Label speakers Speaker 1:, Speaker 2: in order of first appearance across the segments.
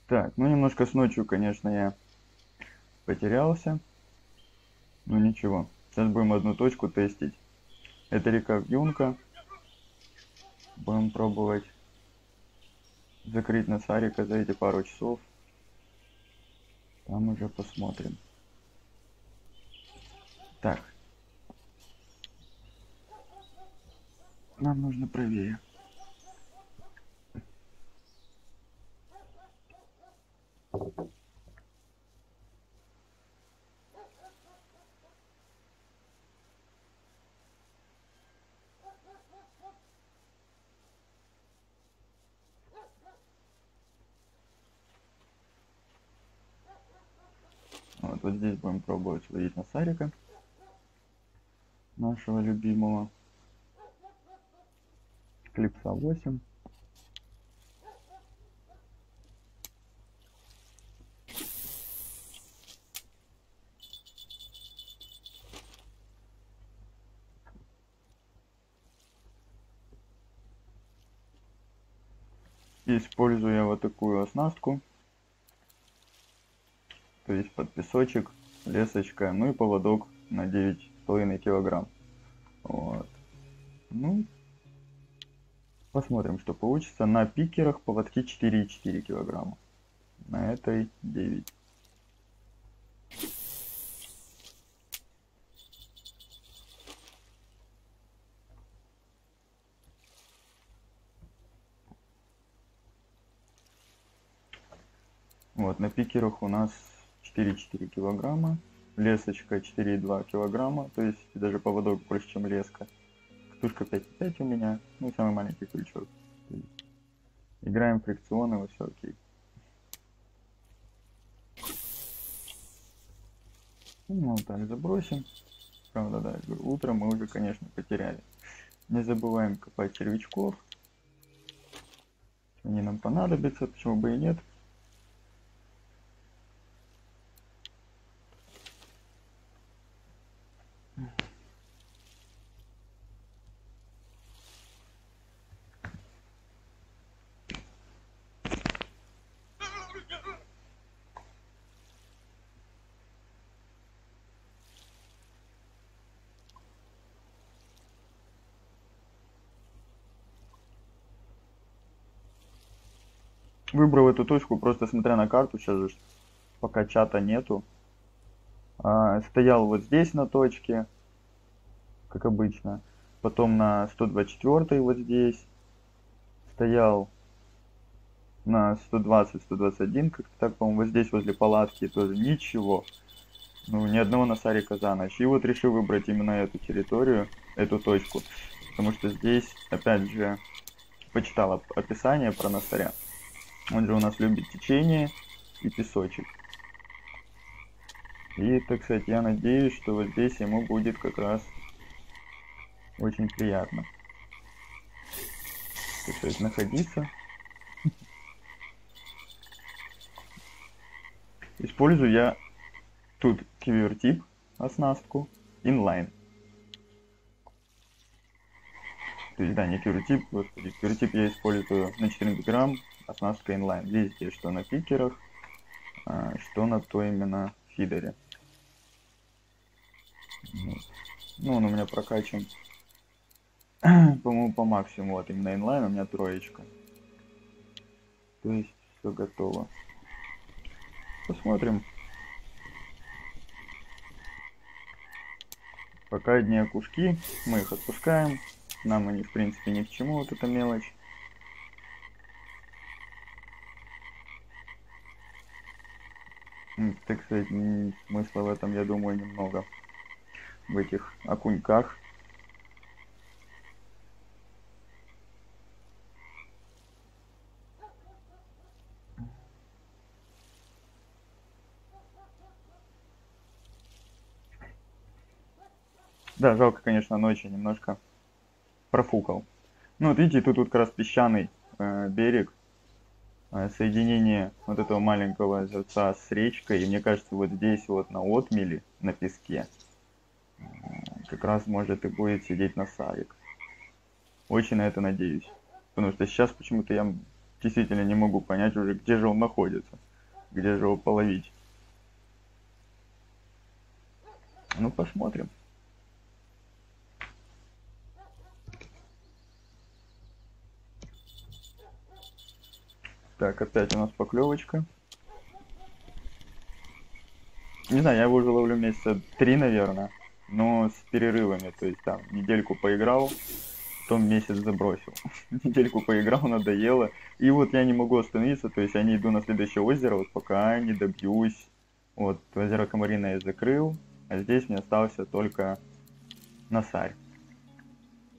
Speaker 1: Так, ну немножко с ночью, конечно, я потерялся. Но ничего. Сейчас будем одну точку тестить. Это река Вьюнка. Будем пробовать закрыть Насарика за эти пару часов. Там уже посмотрим. Так. Нам нужно правее. Вот здесь будем пробовать ловить Насарика. Нашего любимого. Клипса 8. Используя вот такую оснастку. То есть под песочек, лесочка, ну и поводок на 9,5 килограмм. Вот. Ну, посмотрим, что получится. На пикерах поводки 4,4 килограмма. На этой 9. Вот, на пикерах у нас 4,4 килограмма. Лесочка 4,2 килограмма. То есть даже поводок больше, чем леска. Катушка 5,5 у меня. Ну и самый маленький крючок. Играем фрикционы, вот все окей. Ну, так забросим. Правда, да, утром мы уже, конечно, потеряли. Не забываем копать червячков. Они нам понадобятся, почему бы и нет. Выбрал эту точку, просто смотря на карту, сейчас же пока чата нету. Стоял вот здесь на точке, как обычно. Потом на 124 вот здесь. Стоял на 120-121, как-то так, по-моему, вот здесь возле палатки тоже ничего. Ну, ни одного насарика за ночь. И вот решил выбрать именно эту территорию, эту точку. Потому что здесь, опять же, почитал описание про носаря. Он же у нас любит течение и песочек. И, так сказать, я надеюсь, что вот здесь ему будет как раз очень приятно, так сказать, находиться. Использую я тут кивертип, оснастку, инлайн. То есть, да, не кивертип, господи, кивертип я использую на 14 грамм, оснастка инлайн. Видите, что на пикерах, что на то именно фидере. Ну, он у меня прокачан, по-моему, по максимуму. Вот именно инлайн у меня троечка. То есть, все готово. Посмотрим. Пока одни окушки, мы их отпускаем. Нам они, в принципе, ни к чему, вот эта мелочь. Так сказать, смысла в этом, я думаю, немного. В этих окуньках. Да, жалко, конечно, ночью немножко профукал. Ну, вот видите, тут как раз песчаный берег. Соединение вот этого маленького озерца с речкой. И мне кажется, вот здесь вот на отмеле, на песке, как раз может и будет сидеть насарик. Очень на это надеюсь. Потому что сейчас почему-то я действительно не могу понять уже, где же он находится, где же его половить. Ну, посмотрим. Так, опять у нас поклевочка. Не знаю, я его уже ловлю месяца 3, наверное, но с перерывами. То есть там недельку поиграл, потом месяц забросил. Недельку поиграл, надоело. И вот я не могу остановиться, то есть я не иду на следующее озеро, вот пока не добьюсь. Вот, озеро Комарина я закрыл, а здесь мне остался только Насарь.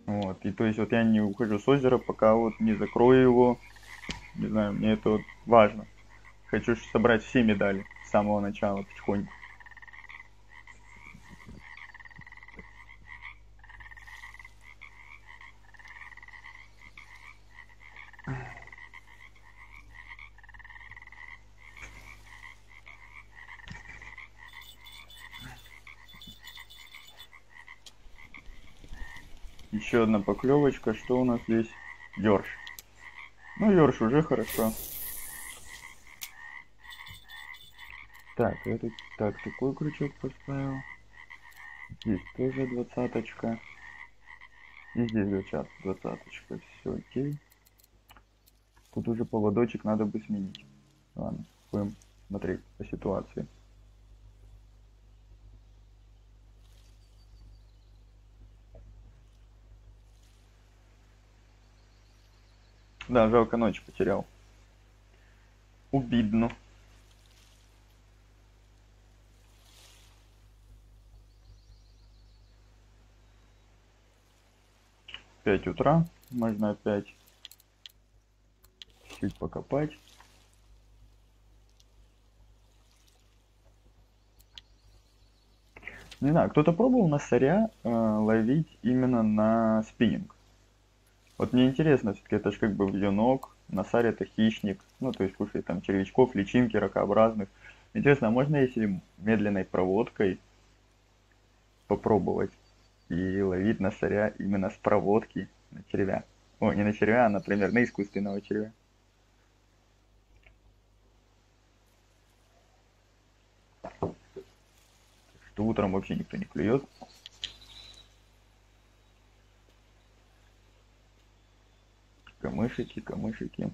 Speaker 1: Вот, и то есть вот я не ухожу с озера, пока вот не закрою его. Не знаю, мне это вот важно. Хочу собрать все медали с самого начала потихоньку. Еще одна поклевочка. Что у нас здесь? Ёрш. Ну, ёрш уже хорошо. Так, я тут так, такой крючок поставил. Здесь тоже двадцаточка. И здесь двадцаточка. Все окей. Тут уже поводочек надо бы сменить. Ладно, будем смотреть по ситуации. Да, жалко, ночь потерял. Обидно. 5 утра. Можно опять чуть покопать. Не знаю, кто-то пробовал на соря ловить именно на спиннинг? Вот мне интересно, все-таки это же как бы вьюнок, насарь это хищник, ну то есть кушает там червячков, личинки ракообразных. Интересно, а можно если медленной проводкой попробовать и ловить носаря именно с проводки на червя? О, не на червя, а, например, на искусственного червя. Что утром вообще никто не клюет. Камышики, камышики.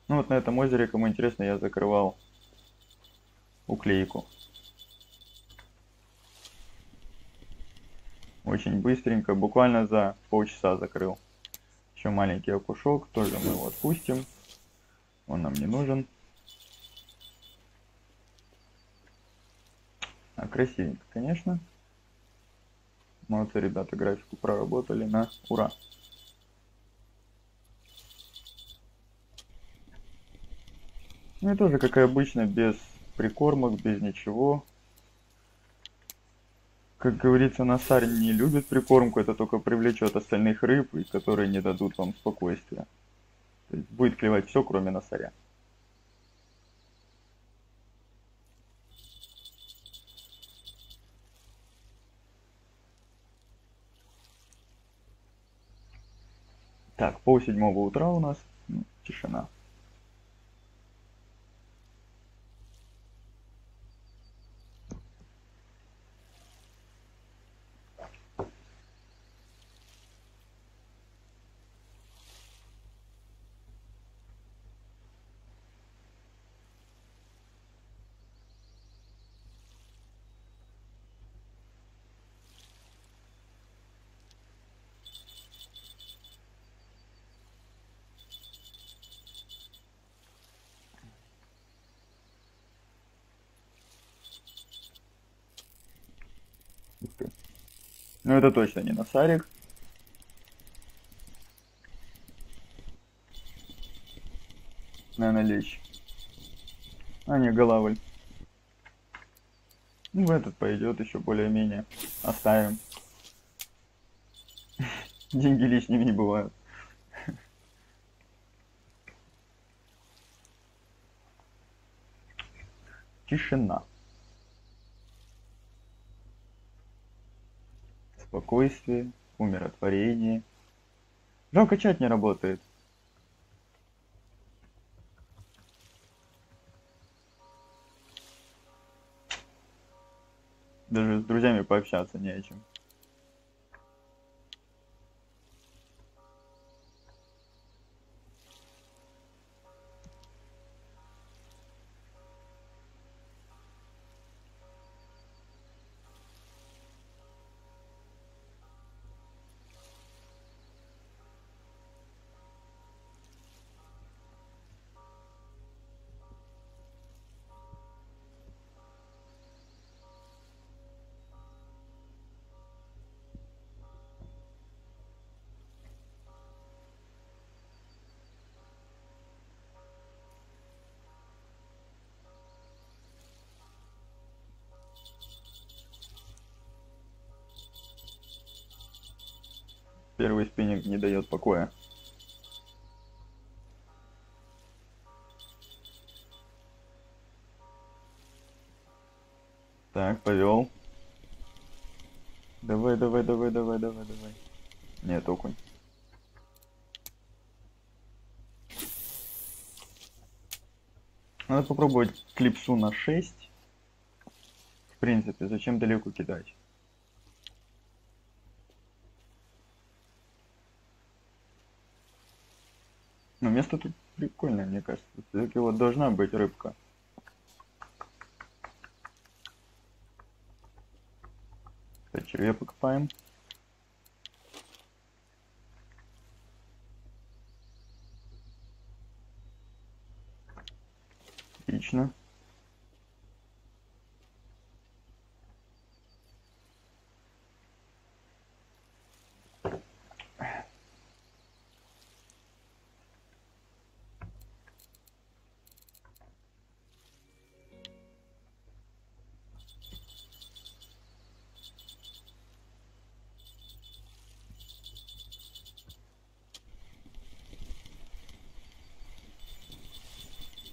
Speaker 1: Ну вот на этом озере, кому интересно, я закрывал уклейку. Очень быстренько, буквально за полчаса закрыл. Еще маленький окушок, тоже мы его отпустим. Он нам не нужен. А красивенько, конечно. Молодцы, ребята, графику проработали на ура. Ну и тоже, как и обычно, без прикормок, без ничего. Как говорится, носарь не любит прикормку, это только привлечет остальных рыб, и которые не дадут вам спокойствия. То есть будет клевать все, кроме носаря. Так, 6:30 утра у нас, ну, тишина. Ну это точно не носарик. Наверное, лещ. А, не, голавль. Ну, в этот пойдет еще более-менее. Оставим. Деньги лишними не бывают. Тишина. Спокойствие. Умиротворение. Жалко, чат не работает. Даже с друзьями пообщаться не о чем. Первый спиннинг не дает покоя. Так, повел. Давай, давай, давай, давай, давай, давай. Нет, окунь. Надо попробовать клипсу на 6. В принципе, зачем далеко кидать? Но место тут прикольное, мне кажется. Все-таки вот должна быть рыбка. Так, червя покопаем. Отлично.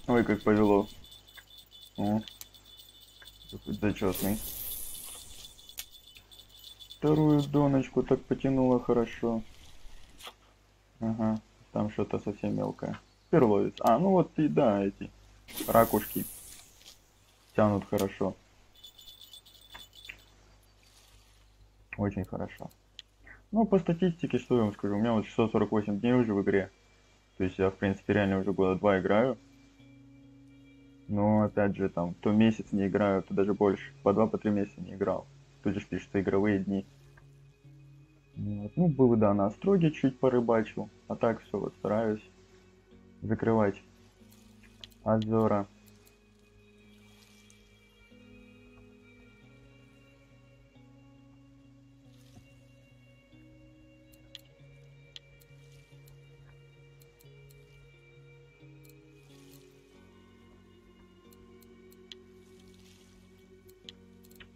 Speaker 1: Ой, как повело. О, какой зачетный. Вторую доночку так потянуло хорошо. Ага, там что-то совсем мелкое. Перловец. А, ну вот и да, эти ракушки тянут хорошо. Очень хорошо. Ну, по статистике, что я вам скажу, у меня вот 648 дней уже в игре. То есть я, в принципе, реально уже года 2 играю. Но, опять же, там, то месяц не играю, то даже больше. По 2, по 3 месяца не играл. Тут же пишется игровые дни. Вот. Ну, было, да, на Остроге чуть порыбачил. А так все, вот стараюсь закрывать озера.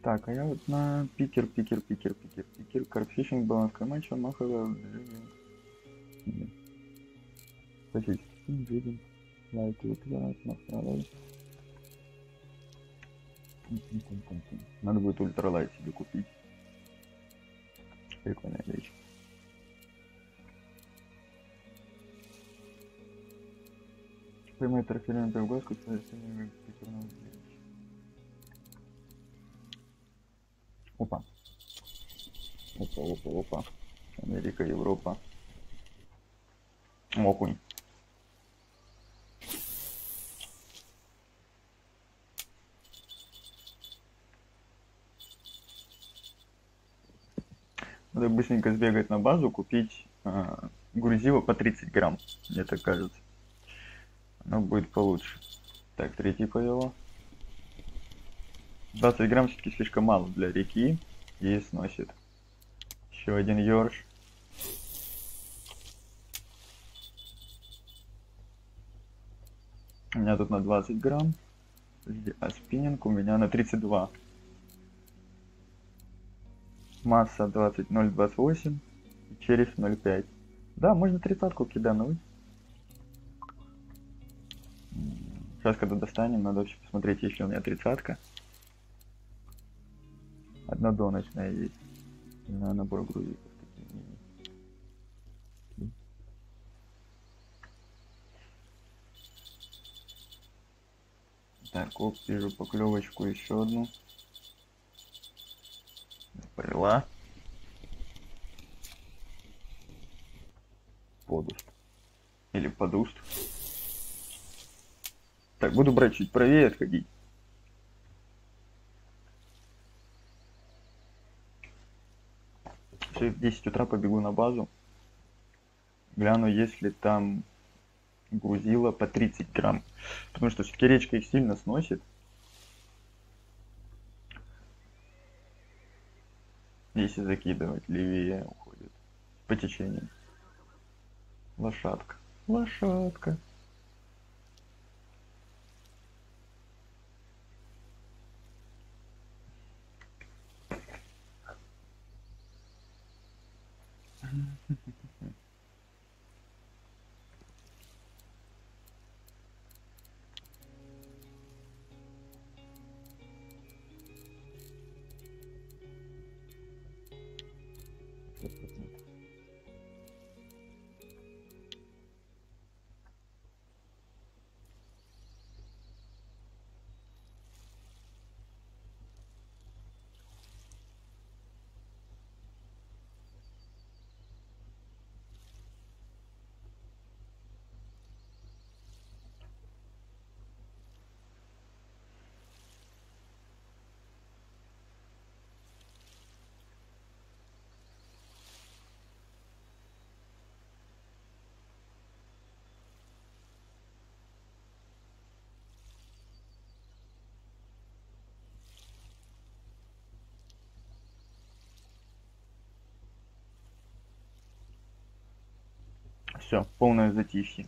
Speaker 1: Так, а я вот на пикер, карпфишинг, баланс камача, маховая, джиггинг. Классический джиггинг, лайт ультра, маховая. Надо будет ультралайт себе купить. Прикольная вещь. Поймай торфилентов глаз, который сильными пикерным. Опа. Опа, опа, опа. Америка, Европа. Окунь. Надо быстренько сбегать на базу, купить грузило по 30 грамм, мне так кажется. Оно будет получше. Так, третий повело. 20 грамм все-таки слишком мало для реки. И сносит. Еще один ёрш. У меня тут на 20 грамм. А спиннинг у меня на 32. Масса 0,28. И череп 0,5. Да, можно 30-ку кидануть. Сейчас, когда достанем, надо вообще посмотреть, есть ли у меня 30-ка. Однодоночная есть. На набор грузиков такие. Так, оп, вижу поклевочку еще одну. Поняла. Подуст. Или подуст. Так, буду брать чуть правее отходить. Все, в 10 утра побегу на базу. Гляну, если там грузила по 30 грамм. Потому что все-таки речка их сильно сносит. Если закидывать, левее уходит. По течению. Лошадка. Лошадка. Все, полное затишье.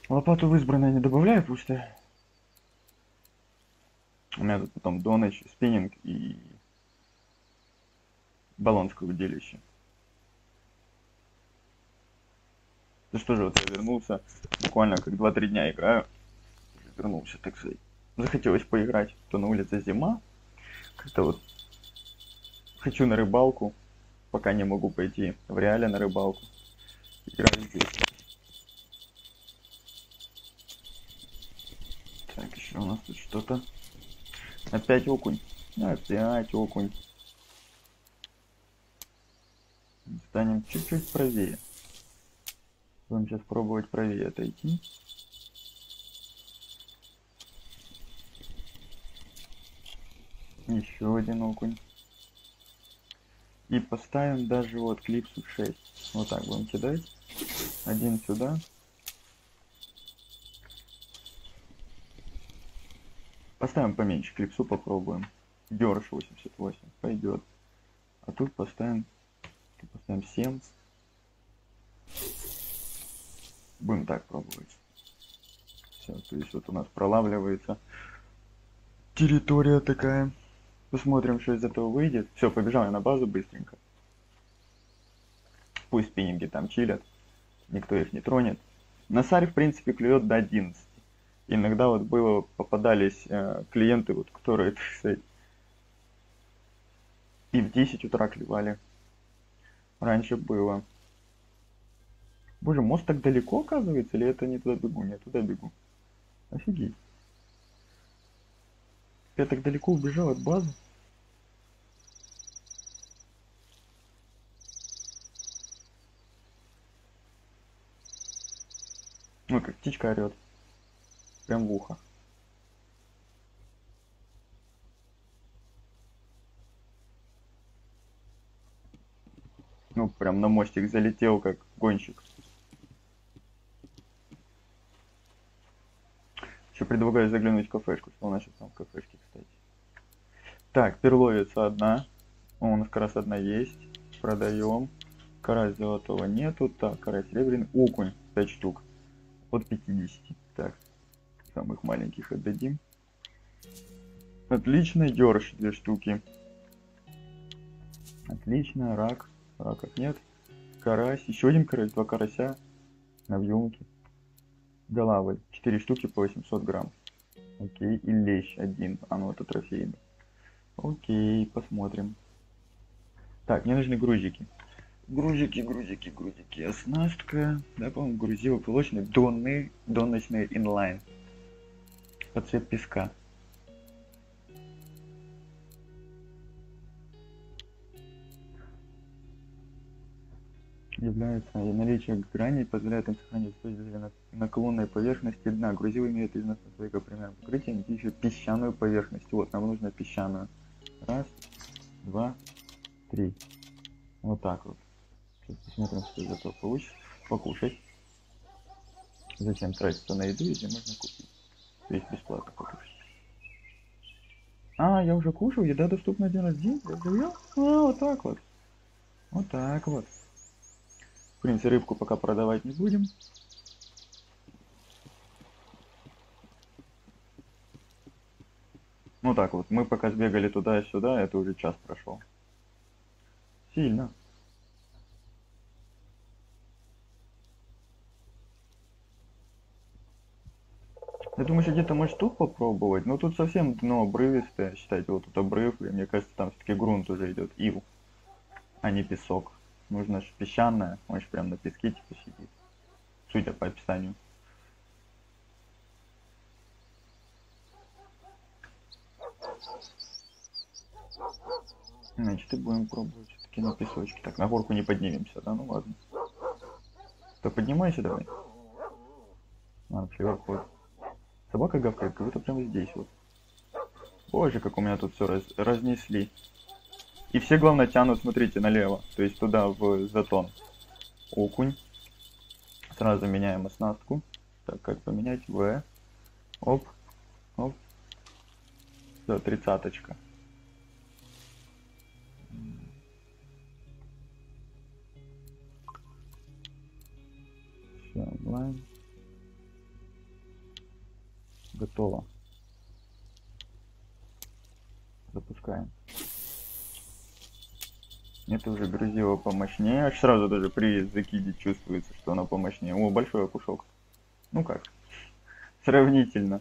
Speaker 1: Лопату в избранное не добавляю, пустая. У меня тут потом до ночи спиннинг и баллонское удилище. Да что же, вот я вернулся, буквально как 2-3 дня играю. Вернулся, так сказать. Захотелось поиграть, то на улице зима. Как-то вот хочу на рыбалку, пока не могу пойти в реале на рыбалку. Играю здесь. Так, еще у нас тут что-то. Опять окунь. Опять окунь. Станем чуть-чуть правее. Будем сейчас пробовать правее отойти. Еще один окунь. И поставим даже вот клипсу 6. Вот так будем кидать. Один сюда. Поставим поменьше клипсу, попробуем. Дёрш 88 пойдет. А тут поставим 7. Будем так пробовать. Все, то есть вот у нас пролавливается территория такая. Посмотрим, что из этого выйдет. Все, побежал я на базу быстренько. Пусть спиннинги там чилят. Никто их не тронет. На саре, в принципе, клюет до 11. Иногда вот попадались клиенты, вот, которые, так сказать, и в 10 утра клевали. Раньше было. Боже, мост так далеко, оказывается, или это не туда бегу? Не туда бегу. Офигеть. Я так далеко убежал от базы. Ой, как птичка орет. Прям в ухо. Ну, прям на мостик залетел, как гонщик. Еще предлагаю заглянуть в кафешку. Что у нас сейчас там в кафешке, кстати. Так, перловица одна. О, у нас как раз одна есть. Продаем. Карась золотого нету. Так, карась серебряный. Окунь 5 штук. От 50. Так, самых маленьких отдадим. Отлично, дёрш 2 штуки. Отлично, рак. Раков нет. Карась. Еще один карась. 2 карася. На вьюнке. Голавль. 4 штуки по 800 грамм. Окей. И лещ 1. А ну это трофейный. Окей, посмотрим. Так, мне нужны грузики. Грузики, грузики, грузики. Оснастка. Да, по-моему, грузило-пилочный. Доночный инлайн. Под цвет песка. Является наличие граней позволяет им сохранить устойчивость на наклонной поверхности дна. Грузило имеет износное своего примерно покрытие, найти еще песчаную поверхность. Вот, нам нужно песчаную. Раз, два, три. Вот так вот. Сейчас посмотрим, что из этого получится. Покушать. Зачем тратиться на еду, если можно купить? То есть бесплатно покушать. А, я уже кушал, еда доступна один раз в день. Я уже ел? А, вот так вот. Вот так вот. В принципе, рыбку пока продавать не будем. Ну так вот, мы пока сбегали туда и сюда, это уже час прошел. Сильно. Я думаю, еще где-то может тут попробовать, но тут совсем дно обрывистое, считайте, вот тут обрыв, и мне кажется, там все-таки грунт уже идет, ил, а не песок. Нужно же песчаное, он же прям на песке типа сидит, судя по описанию. Значит, и будем пробовать все-таки на песочке. Так, на горку не поднимемся, да? Ну ладно. То поднимайся давай. А, сверху вот. Собака гавкает, как будто прямо здесь вот. Боже, как у меня тут все разнесли. И все, главное, тянут, смотрите, налево. То есть туда, в затон. Окунь. Сразу меняем оснастку. Так, как поменять? В. Оп. Оп. Все, 30-очка. Все, онлайн. Готово. Запускаем. Это уже грузило помощнее. Аж сразу даже при закиде чувствуется, что оно помощнее. О, большой окушок. Ну как? Сравнительно.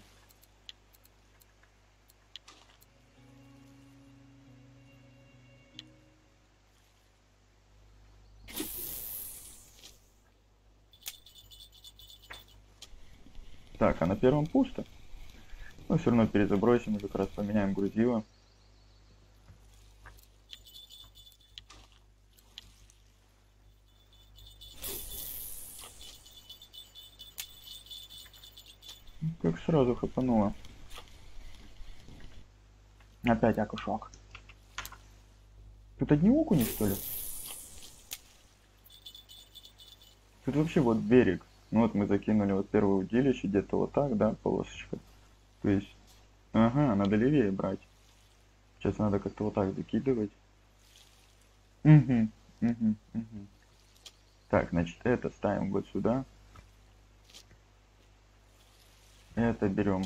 Speaker 1: Так, а на первом пусто. Но все равно перезабросим, уже как раз поменяем грузило. Как сразу хапануло. Опять окушок. Тут одни окуни, что ли? Тут вообще вот берег. Ну вот мы закинули вот первое удилище, где-то вот так, да, полосочка. То есть, ага, надо левее брать. Сейчас надо как-то вот так закидывать. Угу, угу, угу. Так, значит, это ставим вот сюда. Это берем.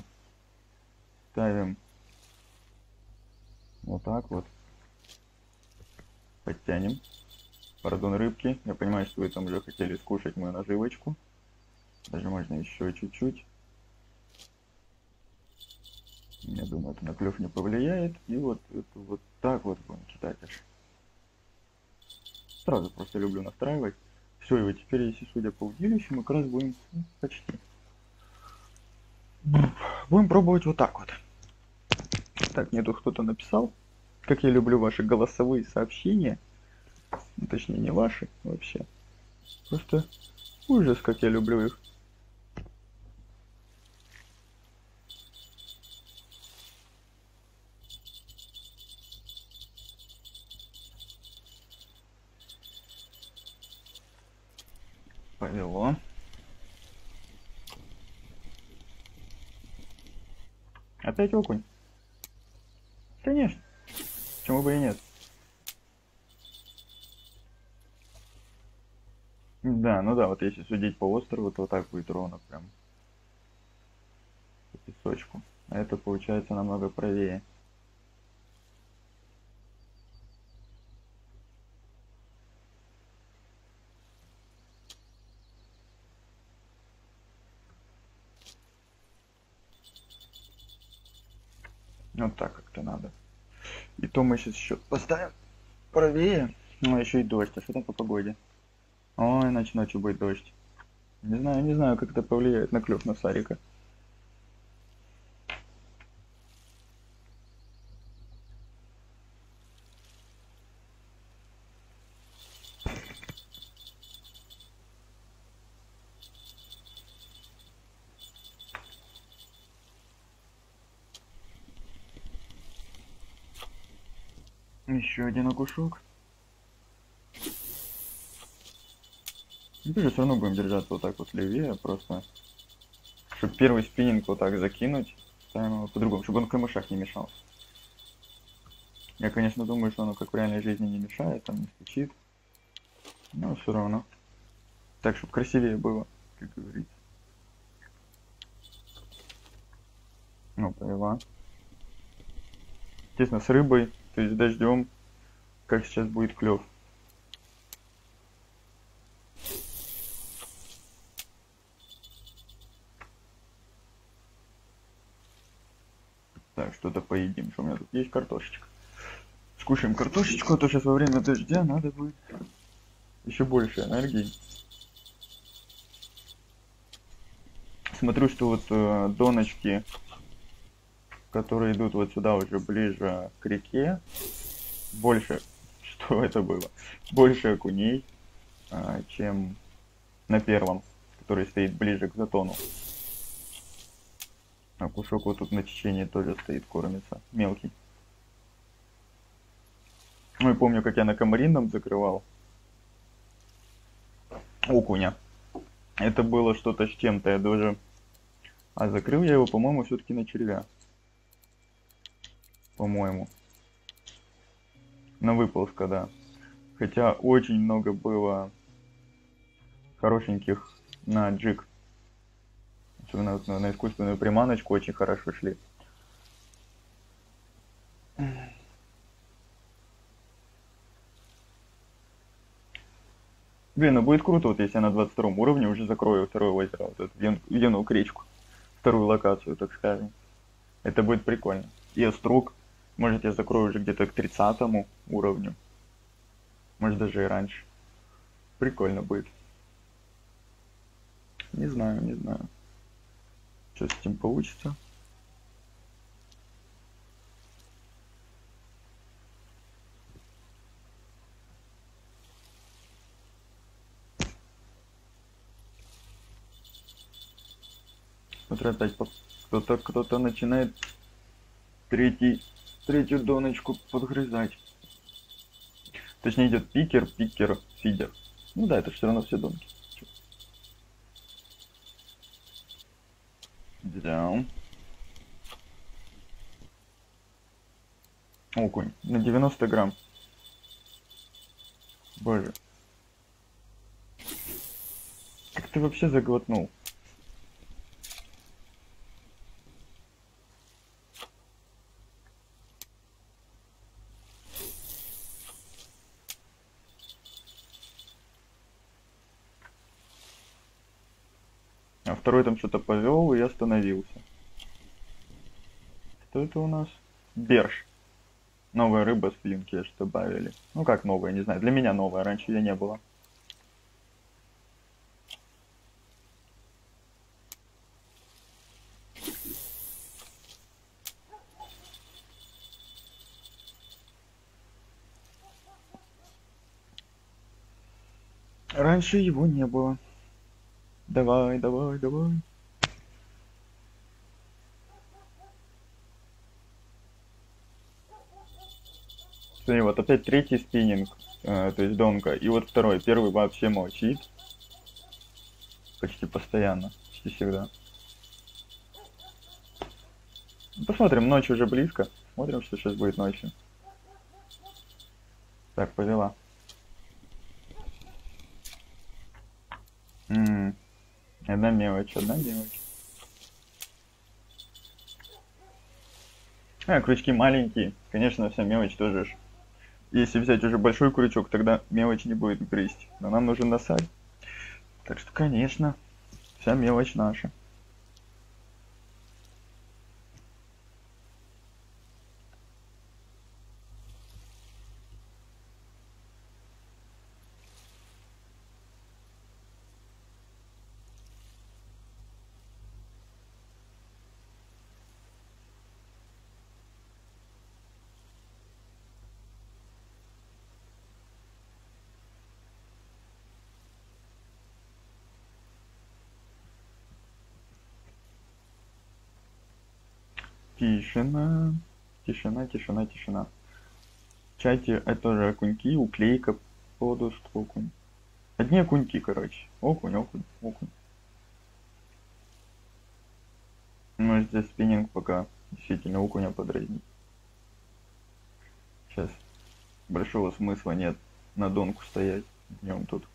Speaker 1: Ставим вот так вот. Подтянем. Пардон, рыбки. Я понимаю, что вы там уже хотели скушать мою наживочку. Даже можно еще чуть-чуть. Я думаю, это на клев не повлияет. И вот это вот так вот будем кидать аж. Сразу просто люблю настраивать. Все, и вот теперь, если судя по удилищу, мы как раз будем почти. Будем пробовать вот так вот. Так, мне тут кто-то написал, как я люблю ваши голосовые сообщения. Ну, точнее, не ваши вообще. Просто ужас, как я люблю их. Повело. Опять окунь? Конечно. Почему бы и нет? Да, ну да, вот если судить по острову, то вот так будет ровно прям по песочку. А это получается намного правее. Вот так как-то надо. И то мы сейчас еще поставим правее. Ну, еще и дождь. А что там по погоде? Ой, значит, ночью будет дождь. Не знаю, как это повлияет на клев на Сарика. Еще один окушок. Ну, тоже все равно будем держаться вот так вот левее, просто, чтобы первый спиннинг вот так закинуть, ставим его по-другому, чтобы он в камышах не мешался. Я, конечно, думаю, что оно как в реальной жизни не мешает, там не стучит, но все равно. Так, чтобы красивее было, как говорится. Ну, повела. Естественно, с рыбой, то есть дождем, как сейчас будет клев. Так, что-то поедим, что у меня тут есть картошечка. Скушаем картошечку, а то сейчас во время дождя надо будет еще больше энергии. Смотрю, что вот доночки, которые идут вот сюда уже ближе к реке, больше, что это было, больше окуней, чем на первом, который стоит ближе к затону. А кушок вот тут на течении тоже стоит, кормится, мелкий. Ну и помню, как я на комаринном закрывал окуня. Это было что-то с чем-то, я даже... А закрыл я его, по-моему, все-таки на червя. По-моему. На выползка, да. Хотя очень много было хорошеньких на джиг. Особенно вот на искусственную приманочку очень хорошо шли. Блин, ну будет круто, вот если я на 22 уровне уже закрою второе озеро, вот эту Енук речку, вторую локацию, так скажем. Это будет прикольно. И острог, может я закрою уже где-то к 30 уровню, может даже и раньше. Прикольно будет. Не знаю, не знаю, что с этим получится. Смотрю, опять кто-то начинает третью доночку подгрызать. Точнее идет пикер, фидер. Ну да, это все равно все донки. Да. Окунь. На 90 грамм. Боже. Как ты вообще заглотнул? А второй там что-то повел и остановился. Что это у нас? Берж. Новая рыба с флинкеш добавили. Ну как новая, не знаю. Для меня новая, раньше ее не было. Раньше его не было. Давай, давай, давай. Смотри, вот опять третий спиннинг, то есть донка. И вот второй. Первый вообще молчит. Почти постоянно. Почти всегда. Посмотрим, ночь уже близко. Смотрим, что сейчас будет ночью. Так, повела. Одна мелочь, одна мелочь. Крючки маленькие. Конечно, вся мелочь тоже ж. Если взять уже большой крючок, тогда мелочь не будет грызть. Но нам нужен носарь. Так что, конечно, вся мелочь наша. Тишина. Тишина, тишина, тишина. В чате это же окуньки, уклейка подуст, окунь. Одни окуньки, короче. Окунь, окунь, окунь. Может здесь спиннинг пока действительно окуня подразнить. Сейчас большого смысла нет на донку стоять днем тут.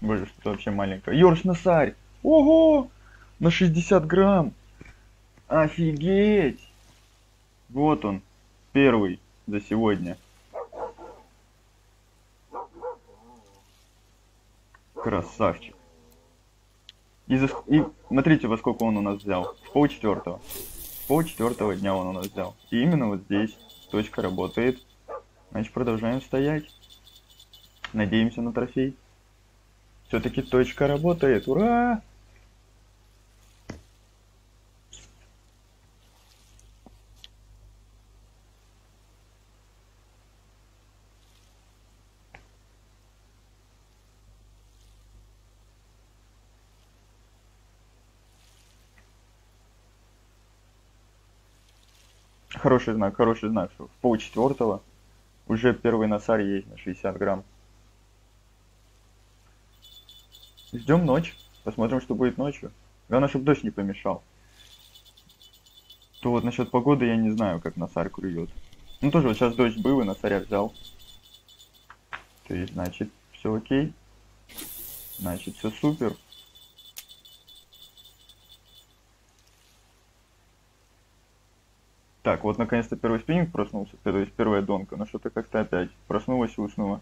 Speaker 1: Боже, что-то вообще маленькое. Ёрш Насарь! Ого! На 60 грамм! Офигеть! Вот он, первый за сегодня. Красавчик. И смотрите, во сколько он у нас взял. В полчетвертого. В полчетвертого дня он у нас взял. И именно вот здесь точка работает. Значит, продолжаем стоять. Надеемся на трофей. Все-таки точка работает. Ура! Хороший знак, что в полчетвертого уже первый насар есть на 60 грамм. Ждем ночь. Посмотрим, что будет ночью. Главное, чтобы дождь не помешал. То вот насчет погоды я не знаю, как насарь клюет. Ну тоже вот сейчас дождь был и насаря взял. То есть, значит, все окей. Значит, все супер. Так, вот наконец-то первый спиннинг проснулся, то есть первая донка, но что-то как-то опять проснулась и уснула.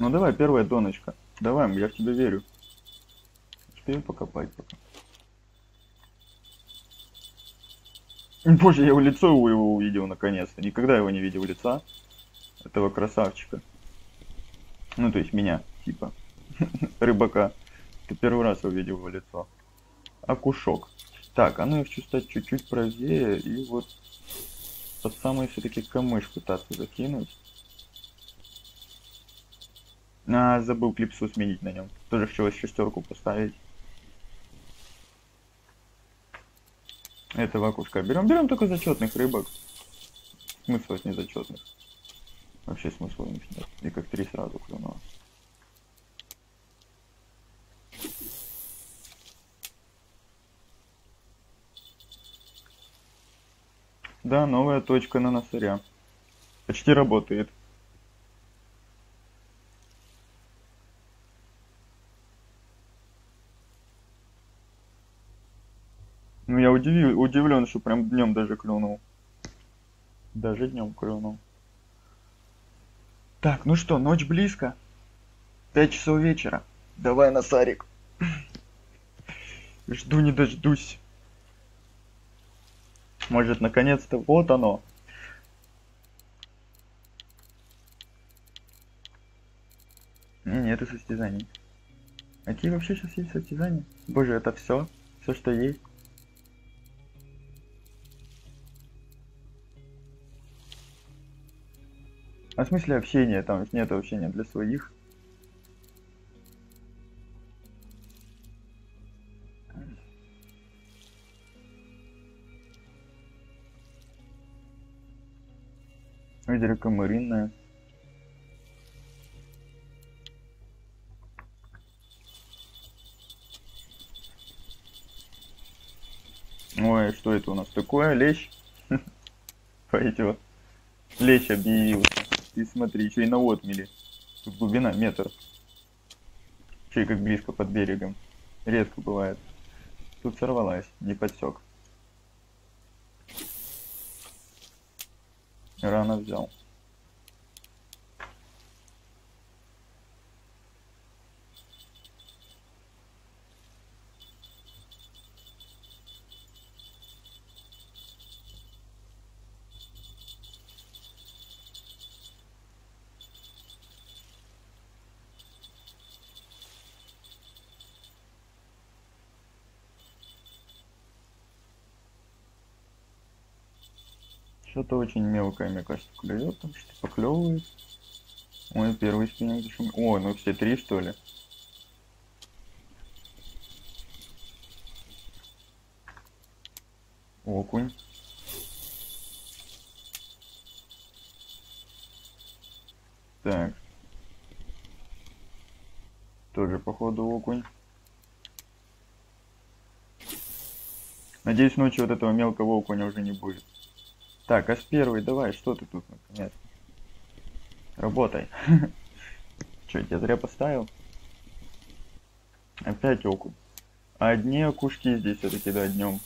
Speaker 1: Ну давай, первая доночка. Давай, я в тебя верю. Успею покопать пока. Боже, я в лицо его увидел наконец-то. Никогда его не видел лица. Этого красавчика. Ну, то есть меня, типа. Рыбака. Ты первый раз увидел его лицо. Окушок. Так, а ну я хочу стать чуть-чуть правее и вот под самый все-таки камыш пытаться закинуть. А, забыл клипсу сменить на нем. Тоже хотелось шестерку поставить. Этого окушка берем. Берем только зачетных рыбок. Смысла от незачетных. Вообще смысла у них нет. И как три сразу клюнуло. Да, новая точка на носаря. Почти работает. Ну я удивлен, что прям днем даже клюнул. Даже днем клюнул. Так, ну что, ночь близко. 5 часов вечера. Давай на сарик. Жду не дождусь. Может, наконец-то вот оно. Нету состязаний. Какие вообще сейчас есть состязания? Боже, это все? Все, что есть? А в смысле общения? Там нет общения для своих. Изрека мыринная. Ой, что это у нас такое? Лещ? Пойдет. Лещ объявился. И смотри, еще и на отмели. Тут глубина метр. Еще и как близко под берегом. Редко бывает. Тут сорвалась, не подсек. Рано взял. Что-то очень мелкое, мне кажется, клюет, там что-то поклевывает. Ой, первый спиннинг зашумел. О, ну все три, что ли? Окунь. Так. Тоже, походу, окунь. Надеюсь, ночью вот этого мелкого окуня уже не будет. Так, а с первой давай, что ты тут, наконец? Работай. Че, я зря поставил? Опять окунь. А одни окушки здесь все-таки, да, днем.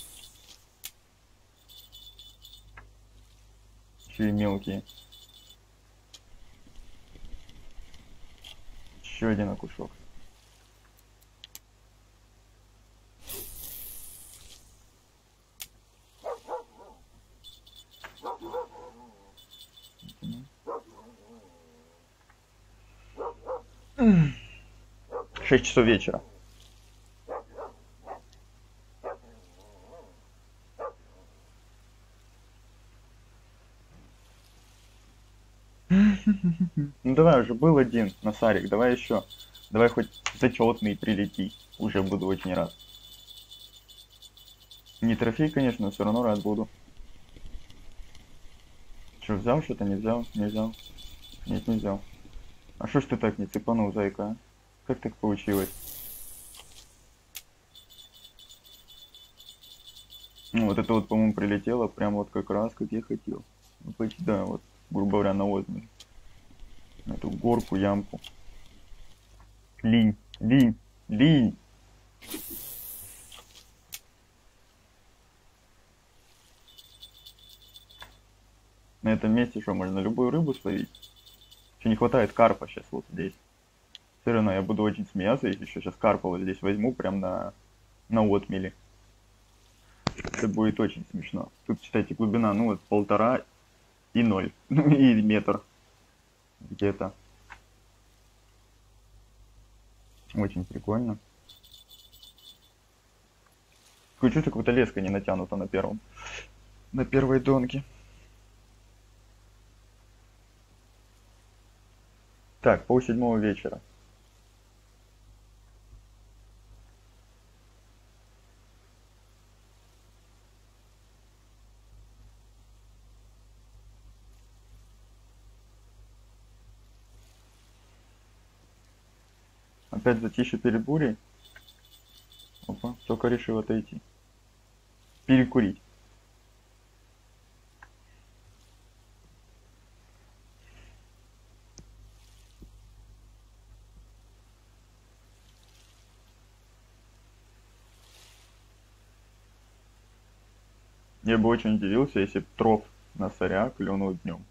Speaker 1: Еще и мелкие. Еще один окушок. Mm. 6 часов вечера. Ну давай уже был один на Сарик, давай еще. Давай хоть зачетный прилети. Уже буду очень рад. Не трофей, конечно, но все равно рад буду. Че, взял что-то? Не взял? Не взял? Нет, не взял. А что ж ты так не цепанул, зайка, а? Как так получилось? Ну, вот это вот, по-моему, прилетело прям вот как раз, как я хотел. Ну, почти, да, вот, грубо говоря, на озмель. На эту горку, ямку. Линь, линь, линь. На этом месте что, можно любую рыбу словить? Еще не хватает карпа сейчас вот здесь. Все равно я буду очень смеяться, если еще сейчас карпа вот здесь возьму, прям на отмели. Это будет очень смешно. Тут, считайте, глубина, ну вот 1,5 и 0. Ну и метр. Где-то. Очень прикольно. Такое чувство, какая-то леска не натянута на первом. На первой донке. Так, 6:30 вечера. Опять затишье перед бурей. Опа, только решил отойти. Перекурить. Я бы очень удивился, если б троф на соря клюнул днем.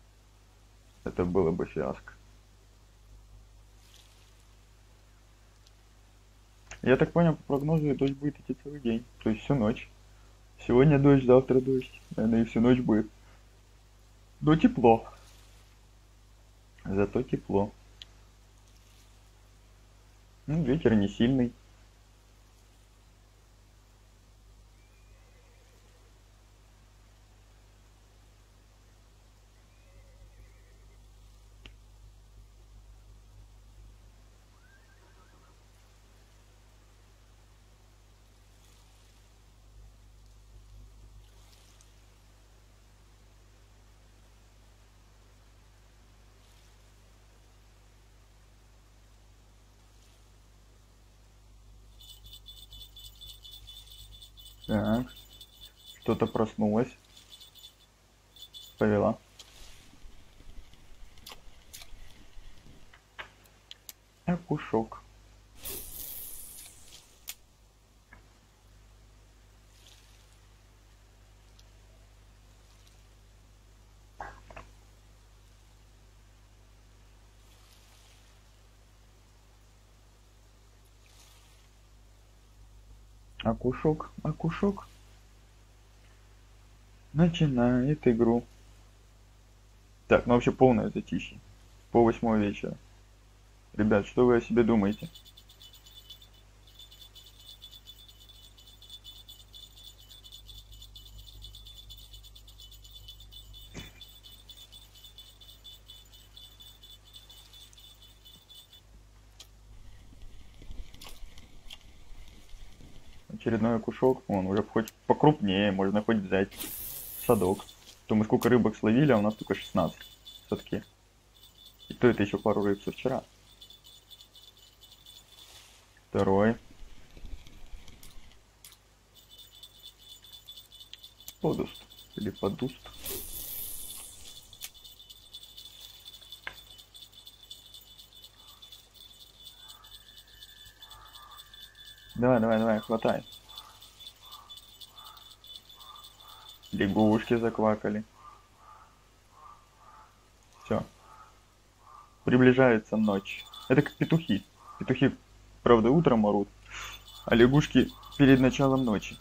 Speaker 1: Это было бы фиаско. Я так понял, по прогнозу дождь будет идти целый день. То есть всю ночь. Сегодня дождь, завтра дождь. Наверное, и всю ночь будет. Но тепло. Зато тепло. Ну, ветер не сильный. Так. Что-то проснулось. Повела. Окушок. Окушок, окушок. Начинает игру. Так, ну вообще полное затишье. По 8 вечера. Ребят, что вы о себе думаете? Очередной окушок. Он уже хоть покрупнее, можно хоть взять садок. То мы сколько рыбок словили, а у нас только 16 в садке. И то это еще пару рыб со вчера. Второй. Подуст. Или подуст. Давай, давай, давай, хватай. Лягушки заквакали. Все. Приближается ночь. Это как петухи. Петухи, правда, утром орут, а лягушки перед началом ночи.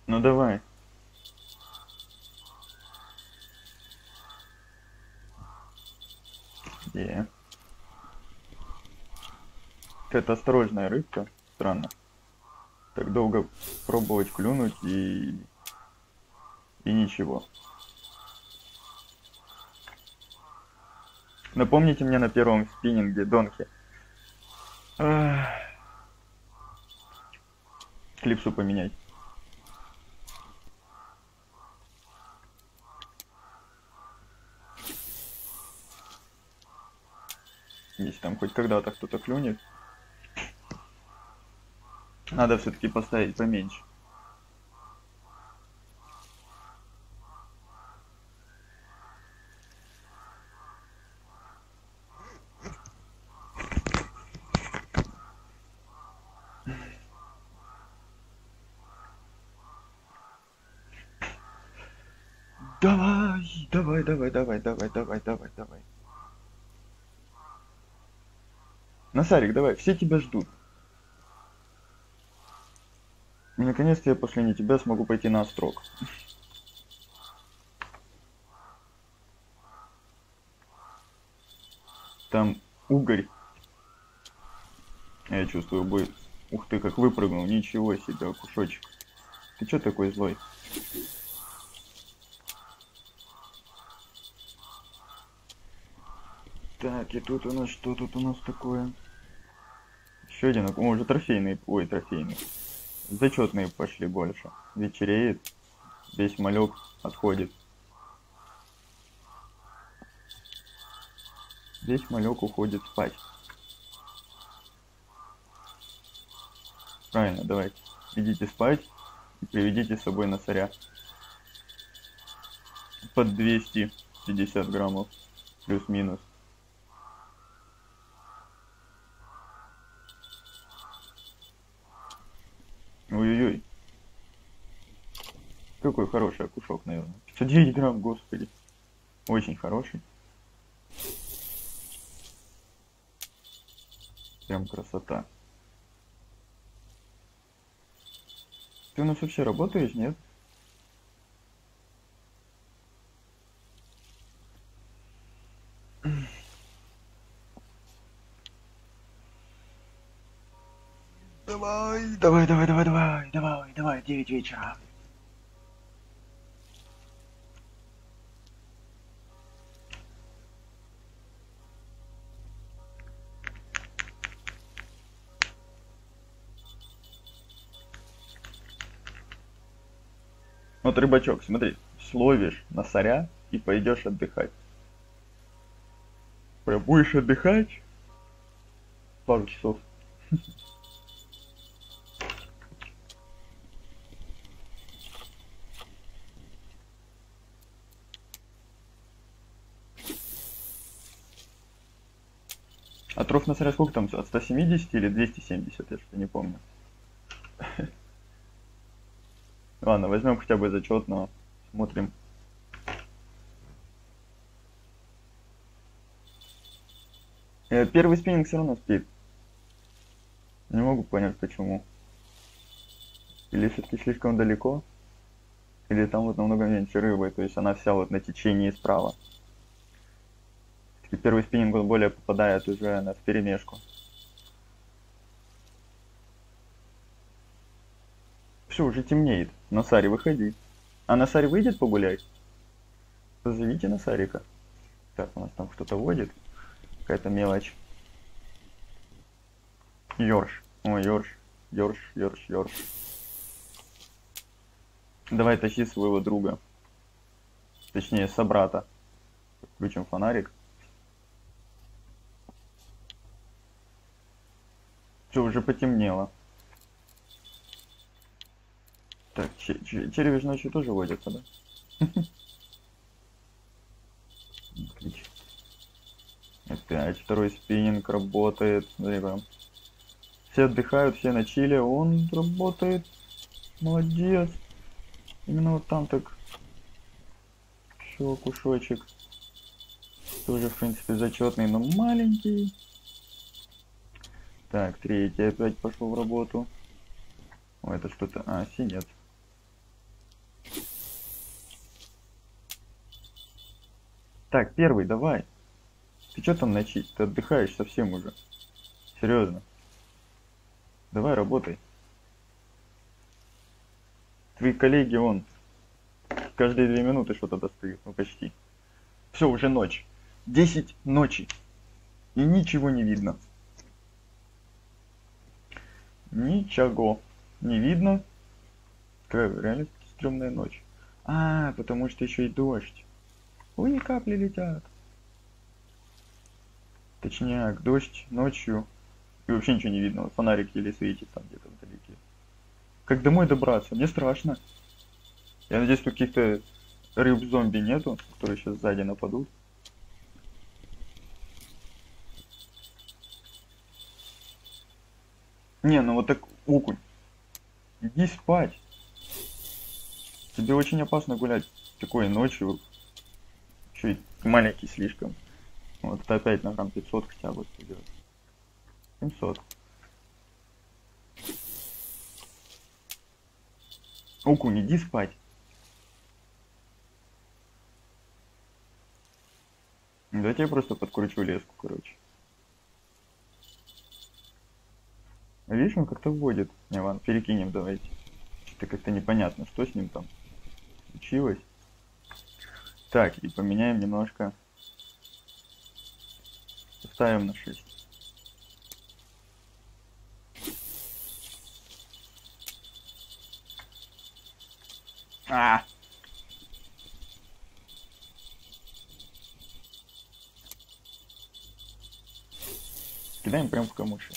Speaker 1: Ну давай. Какая-то осторожная рыбка. Странно. Так долго пробовать клюнуть и ничего. Напомните мне на первом спиннинге донки. Клипсу поменять. Если там хоть когда-то кто-то клюнет. Надо все-таки поставить поменьше. Давай, давай, давай, давай, давай, давай, давай, давай. Насарик, давай, все тебя ждут. И наконец-то я после не тебя смогу пойти на острог. Там угорь. Я чувствую, будет. Ух ты, как выпрыгнул. Ничего себе, кусочек. Ты чё такой злой? Так, и тут у нас что тут у нас такое? Еще один. О, уже трофейный. Ой, трофейный. Зачетные пошли больше. Вечереет. Весь малек отходит. Весь малек уходит спать. Правильно, давайте. Идите спать и приведите с собой носаря. Под 250 граммов. Плюс-минус. Ой-ой-ой. Какой хороший окушок, наверное. 509 грамм, господи. Очень хороший. Прям красота. Ты у нас вообще работаешь, нет? Давай, давай, давай, давай, давай, давай, давай, 9 вечера. Вот, рыбачок, смотри, словишь носаря и пойдешь отдыхать. Прям будешь отдыхать пару часов. А троф на сколько там? От 170 или 270? Я что-то не помню. Ладно, возьмем хотя бы зачет, но смотрим. Первый спиннинг все равно спит. Не могу понять почему. Или все-таки слишком далеко, или там вот намного меньше рыбы, то есть она вся вот на течении справа. И первый спиннинг он более попадает уже на вперемешку. Все, уже темнеет. Насари, выходи. А Насари выйдет погулять? Позовите Насарика. Так, у нас там кто-то водит. Какая-то мелочь. Ёрш. Ой, ёрш. Ёрш, ёрш, ёрш. Давай тащи своего друга. Точнее, собрата. Включим фонарик. Все, уже потемнело. Так, червяк ночью тоже водится, да? Отлично. Опять второй спиннинг работает. Смотри, прям. Все отдыхают, все на чиле. Он работает. Молодец. Именно вот там так. Все, кусочек. Тоже, в принципе, зачетный, но маленький. Так, третий опять пошел в работу. О, это что-то... А, синец. Так, первый, давай. Ты что там ночить? Ты отдыхаешь совсем уже. Серьезно. Давай, работай. Твои коллеги, он каждые 2 минуты что-то достают. Ну, почти. Все, уже ночь. 10 ночи. И ничего не видно. Ничего не видно. Какая реально стрёмная ночь. А, потому что еще и дождь. Ой, капли летят. Точняк, дождь ночью. И вообще ничего не видно. Вот фонарик еле светит там где-то вдалеке. Как домой добраться? Мне страшно. Я надеюсь, тут каких-то рыб-зомби нету, которые сейчас сзади нападут. Не, ну вот так, окунь. Иди спать. Тебе очень опасно гулять такой ночью. Чуть маленький слишком. Вот это опять на грамм 500 хотя бы идет. 700. Окунь, иди спать. Давайте я просто подкручу леску, короче. Видишь, он как-то вводит. Не, ладно, перекинем давайте. Что-то как-то непонятно, что с ним там случилось. Так, и поменяем немножко. Ставим на 6. А! Кидаем прям в камыши.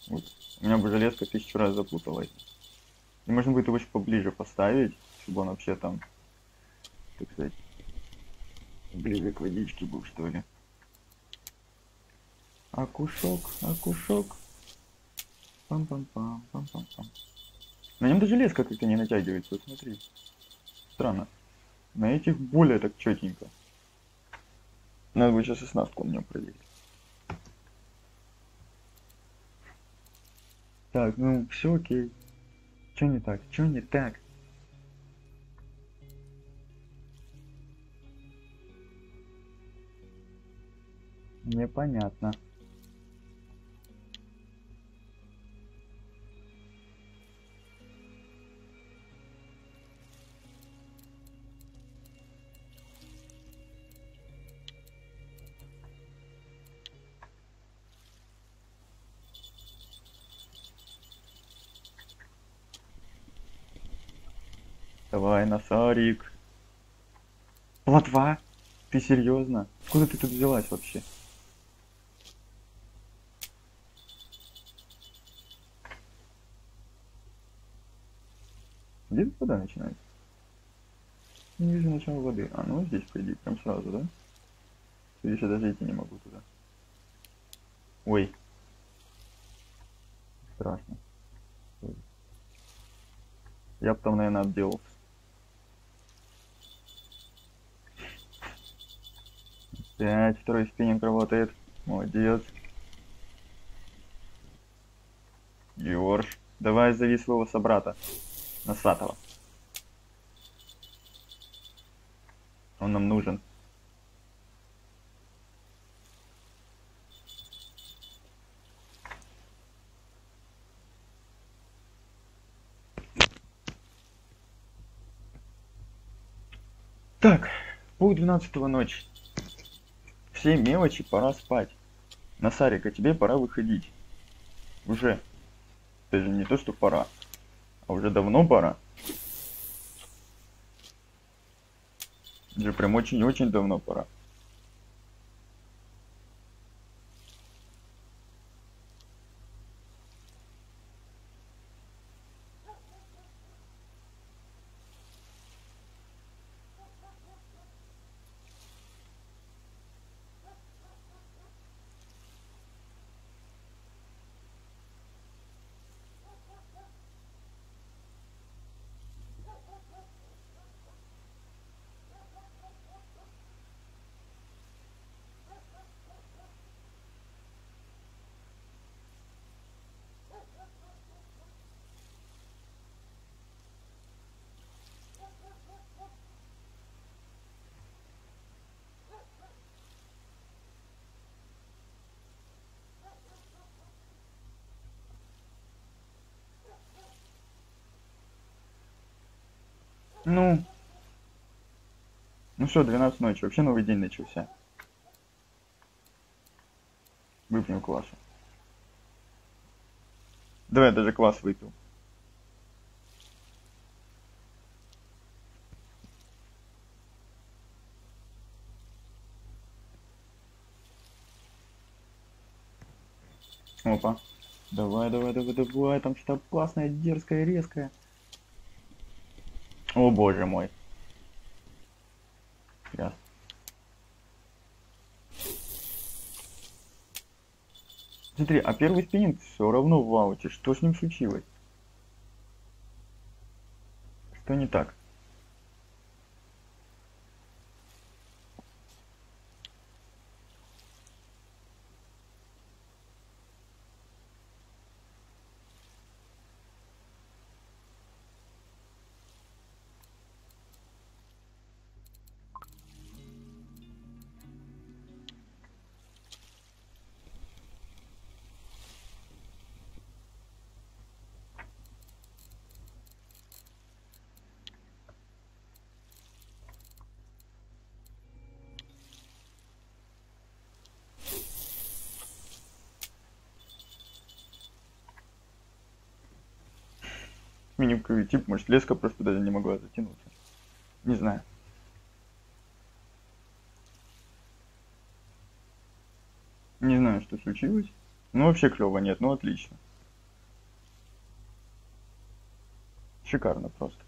Speaker 1: Вот. У меня бы железка 1000 раз запуталась. И можно будет его еще поближе поставить, чтобы он вообще там, так сказать, ближе к водичке был, что ли. Окушок, окушок. Пам-пам-пам, пам-пам-пам. На нем даже леска как-то не натягивается, вот смотри. Странно. На этих более так четенько. Надо будет сейчас оснастку на нем проверить. Так, ну все окей. Че не так? Че не так? Непонятно. Давай, носарик. Плотва? Ты серьезно? Откуда ты тут взялась вообще? Где тут вода начинается? Не вижу начала воды. А, ну здесь, по идее, прям сразу, да? Видишь, я даже идти не могу туда. Ой. Страшно. Я бы там, наверное, обделался. Опять второй спиннинг работает. Молодец. Георж. Давай зови своего собрата. Носатого. Он нам нужен. Так, пол-12 ночи. Все мелочи, пора спать. Носарик, а тебе пора выходить. Уже. Даже не то, что пора, а уже давно пора. Уже прям очень-очень давно пора. Ну что, 12 ночи, вообще новый день начался. Выпьем квасу. Давай я даже квас выпил. Опа. Давай, давай, давай, давай, там что-то опасное, дерзкое, резкое. О боже мой. Сейчас. Смотри, а первый спиннинг все равно в ауте. Что с ним случилось? Что не так? Минимковый тип, может леска просто даже не могла затянуться. Не знаю. Не знаю, что случилось. Ну вообще клево, нет, ну отлично. Шикарно просто.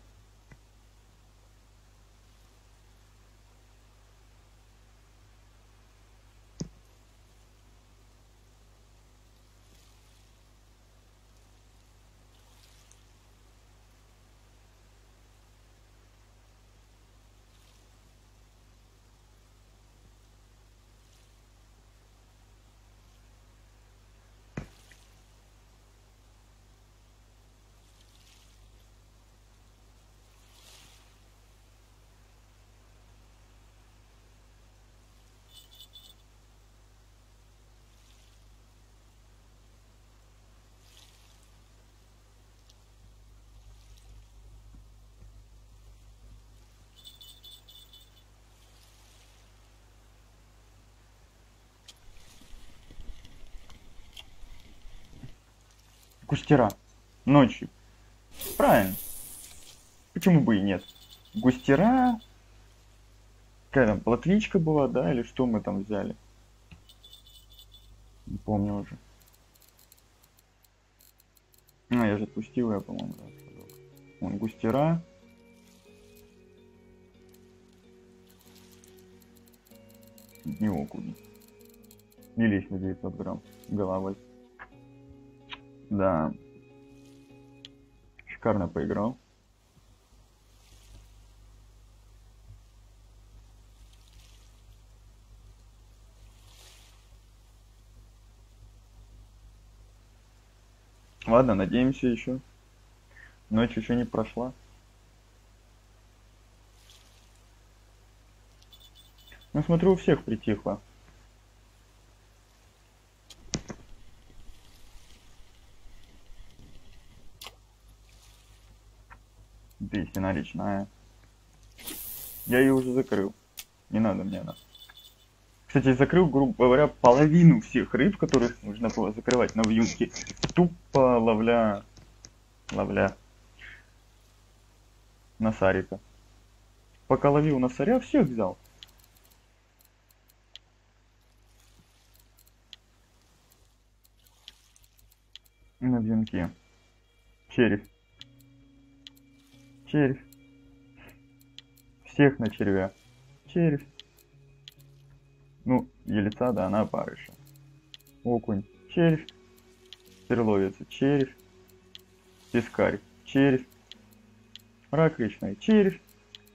Speaker 1: Густера. Ночью. Правильно. Почему бы и нет? Густера. Какая там, плотвичка была, да? Или что мы там взяли? Не помню уже. А, я же отпустил ее, по-моему, да. Вон густера. Не окуни. И лишний 900 грамм. Головой. Да. Шикарно поиграл. Ладно, надеемся еще. Ночь еще не прошла. Ну, смотрю, у всех притихло. Да, стена речная. Я ее уже закрыл. Не надо мне она. Кстати, я закрыл, грубо говоря, половину всех рыб, которых нужно было закрывать на вьюнке. Тупо ловля носарика. Пока ловил носаря, всех взял. На вьюнке. Червь. Червь. Всех на червя. Червь. Ну, елица, да, она опарыша. Окунь. Червь. Перловица. Червь. Пескарь. Червь. Рак речной. Червь.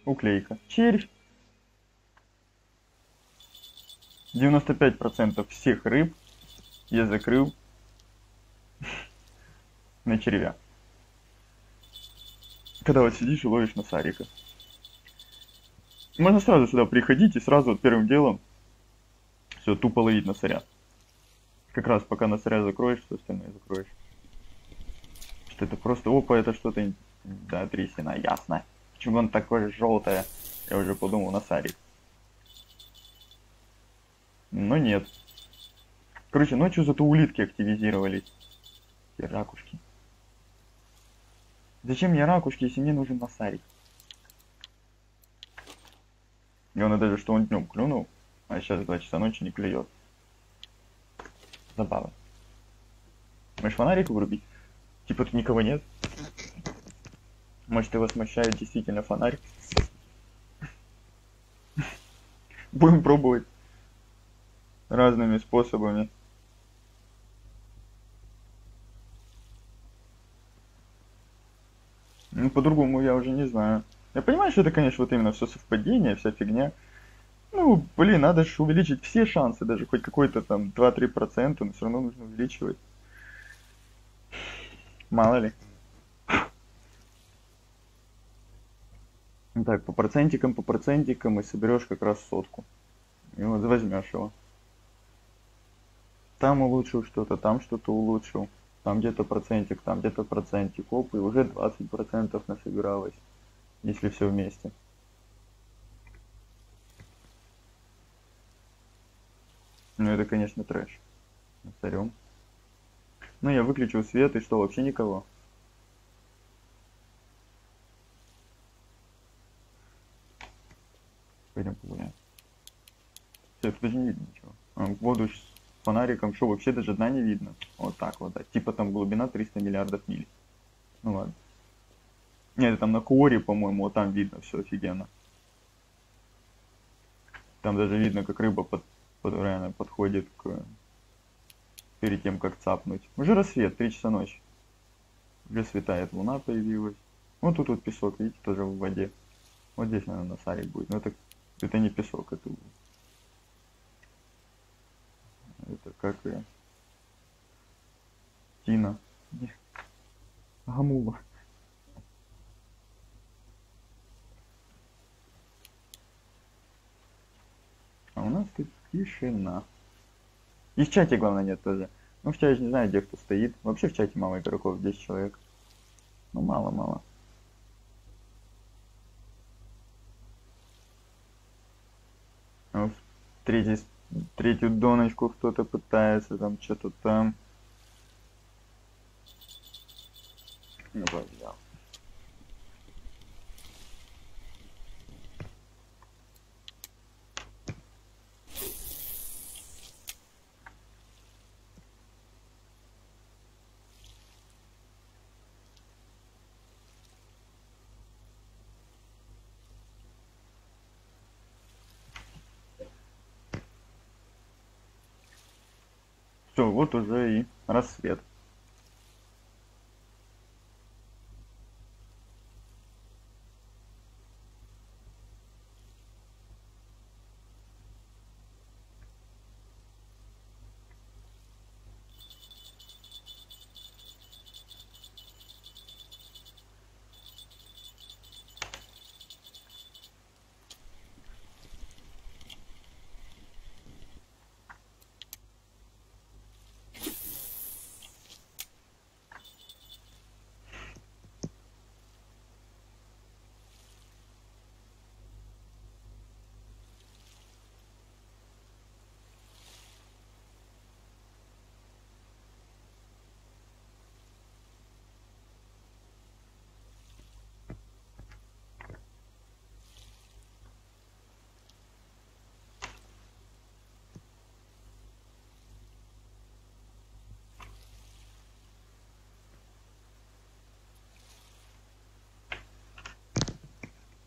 Speaker 1: Уклейка. Червь. 95% всех рыб я закрыл на червя. Когда вот сидишь и ловишь носарика. Можно сразу сюда приходить и сразу вот первым делом все тупо ловить носаря. Как раз пока носаря закроешь, все остальное закроешь. Что это просто, опа, это что-то, да, трясина, ясно. Почему он такое желтое? Я уже подумал, носарик. Но нет. Короче, ночью зато улитки активизировались. И ракушки. Зачем мне ракушки, если мне нужен носарик? И он даже что он днем клюнул, а сейчас 2 часа ночи не клюет. Забава. Можешь фонарик вырубить? Типа тут никого нет. Может его смущает действительно фонарь. Будем пробовать разными способами. Ну, по-другому я уже не знаю. Я понимаю, что это, конечно, вот именно все совпадение, вся фигня. Ну, блин, надо же увеличить все шансы, даже хоть какой-то там 2-3%, но все равно нужно увеличивать. Мало ли. Так, по процентикам и соберешь как раз сотку. И вот возьмешь его. Там улучшил что-то, там что-то улучшил. Там где-то процентик, там где-то процентик. Оп, и уже 20% насобиралось. Если все вместе. Ну это, конечно, трэш. Царем. Ну я выключил свет, и что, вообще никого? Пойдем погуляем. Все, тут даже не видно ничего. Воду с фонариком, что, вообще даже дна не видно. Вот так вот, да. Типа там глубина 300 миллиардов миль. Ну ладно. Нет, это там на Куоре, по-моему, вот там видно все офигенно. Там даже видно, как рыба реально подходит к... перед тем, как цапнуть. Уже рассвет, 3 часа ночи. Уже светает, луна появилась. Вот тут вот песок, видите, тоже в воде. Вот здесь, наверное, носарик будет. Но это не песок, это как тина. Гамула. А у нас тут тишина. И в чате, главное, нет тоже. Ну, в чате не знаю, где кто стоит. Вообще в чате мало игроков, 10 человек. Ну, мало-мало. А в третью доночку кто-то пытается, там что-то там. Ну, взял. Все, вот уже и рассвет.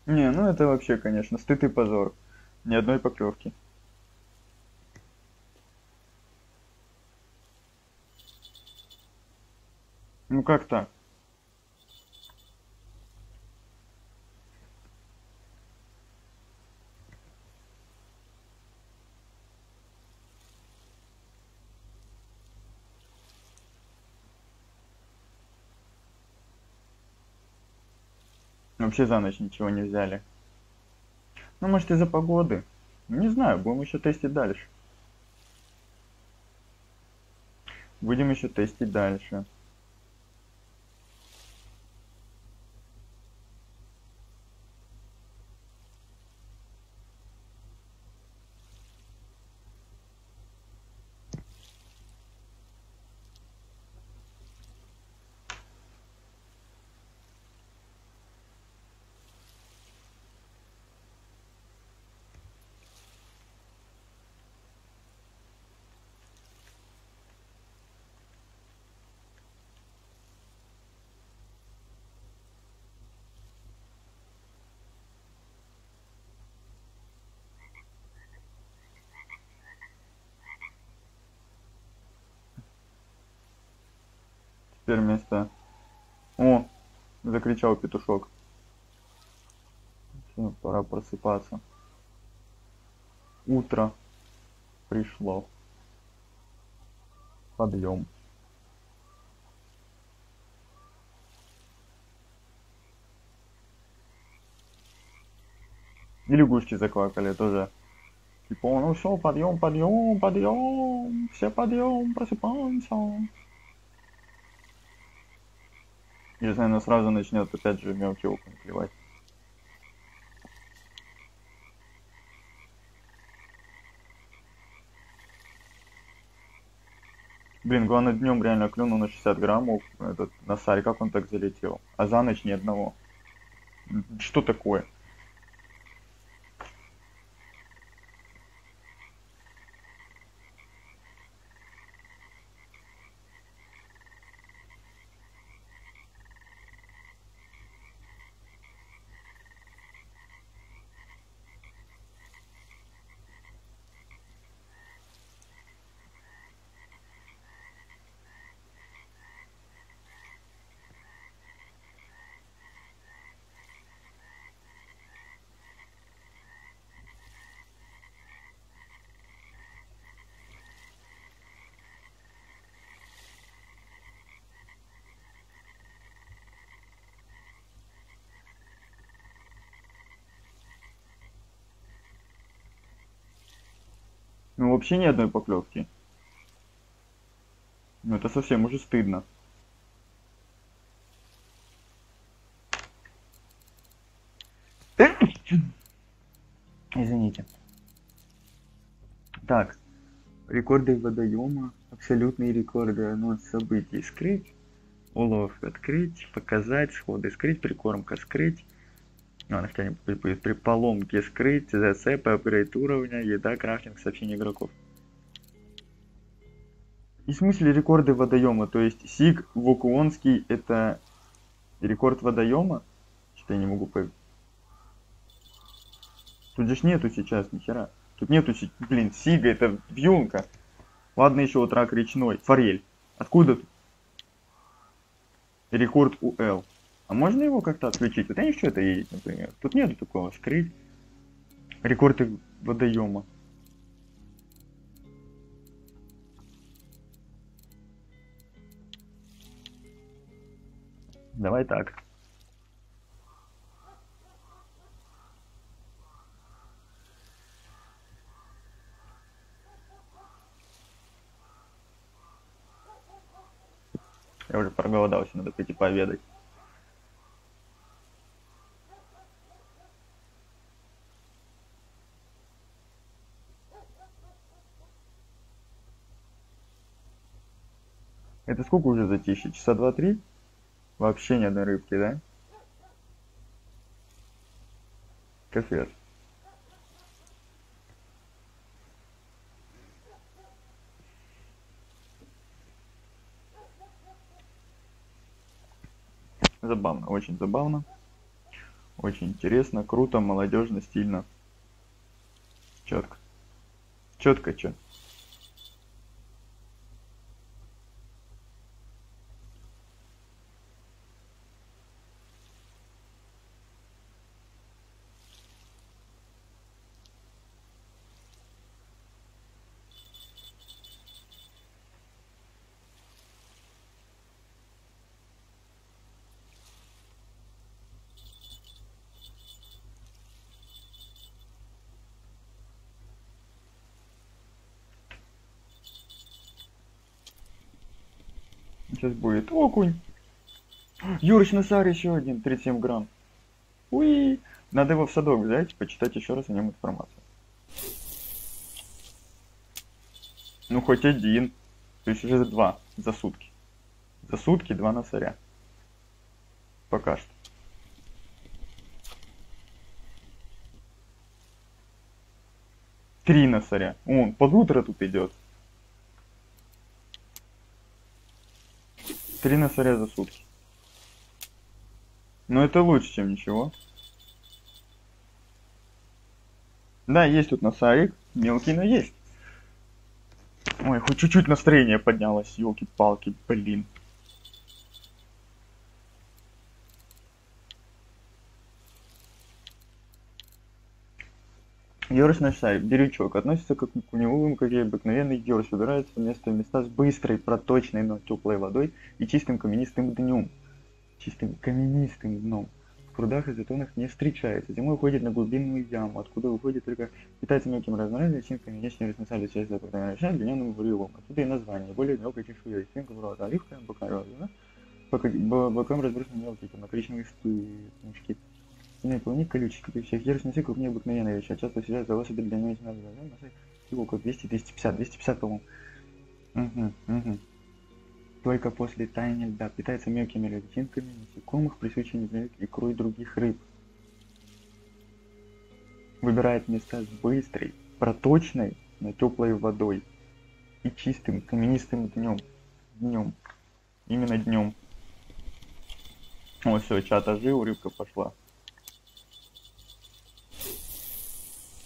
Speaker 1: Не, ну это вообще, конечно, стыд и позор. Ни одной поклевки. Ну как так? Вообще за ночь ничего не взяли. Ну, может, из-за погоды. Не знаю, будем еще тестить дальше. Будем еще тестить дальше. Теперь вместо... О, закричал петушок. Всё, пора просыпаться. Утро пришло. Подъем. И лягушки заквакали тоже. Типа, ну все, подъем, подъем, подъем, все подъем, просыпаемся. Если она сразу начнет опять же мелкие окна клевать. Блин, главное днем реально клюнул на 60 граммов этот носарь, как он так залетел? А за ночь ни одного. Что такое? Ну вообще ни одной поклевки. Ну это совсем уже стыдно. Извините. Так, рекорды водоема, абсолютные рекорды, ну, событий скрыть, улов открыть, показать, сходы скрыть, прикормка скрыть, на что-нибудь будет при поломке скрыть, зацепы, апгрейд уровня, еда, крафтинг, сообщение игроков. И в смысле рекорды водоема, то есть Сиг Вокуонский это рекорд водоема? Что-то я не могу понять. Тут же нету сейчас ни хера. Тут нету, блин, Сига это вьюнка. Ладно, еще вот рак речной. Форель. Откуда тут? Рекорд УЛ. А можно его как-то отключить? Вот я не хочу это видеть, например. Тут нету такого. Скрыть. Рекорд водоема. Давай так. Я уже проголодался, надо пойти пообедать. Это сколько уже затишье? Часа 2-3? Вообще ни одной рыбки, да? Капец. Забавно, очень забавно. Очень интересно, круто, молодежно, стильно. Четко. Четко, чё. Сейчас будет окунь. Юрыч Насар еще один, 37 грамм. Уи. Надо его в садок взять, почитать еще раз о нем информацию. Ну хоть один. То есть уже 2 за сутки. За сутки 2 носаря. Пока что. Три носаря. Он под утро тут идет. 3 носаря за сутки. Но это лучше, чем ничего. Да, есть тут носарик. Мелкий, но есть. Ой, хоть чуть-чуть настроение поднялось. Ёлки-палки, блин. Ёрш наш сайт, берючок, относится как к куневым, как и обыкновенный ёрш, выбирается вместо места с быстрой, проточной, но теплой водой и чистым каменистым днем. Чистым каменистым дном. В прудах и затонах не встречается. Зимой уходит на глубинную яму, откуда уходит только питается мелким разнообразием, личинками, внешне разносали часть западного решения длинным врывом. Отсюда и название, более мелкой чешуей. Стенка была оливка, бока розовая, бокам разбросаны мелкие, там, коричневые спышки. Сильный плавник колючий, как и всех ярус носы крупнее обыкновенной вещи, а часто вселяют за лошади для него надо носы всего около 200-250, по-моему. Угу. Только после таяния льда питается мелкими личинками насекомых, присущими икрой других рыб. Выбирает места с быстрой, проточной, но теплой водой и чистым каменистым днем. Именно днем. Вот все, чат ожил, рыбка пошла.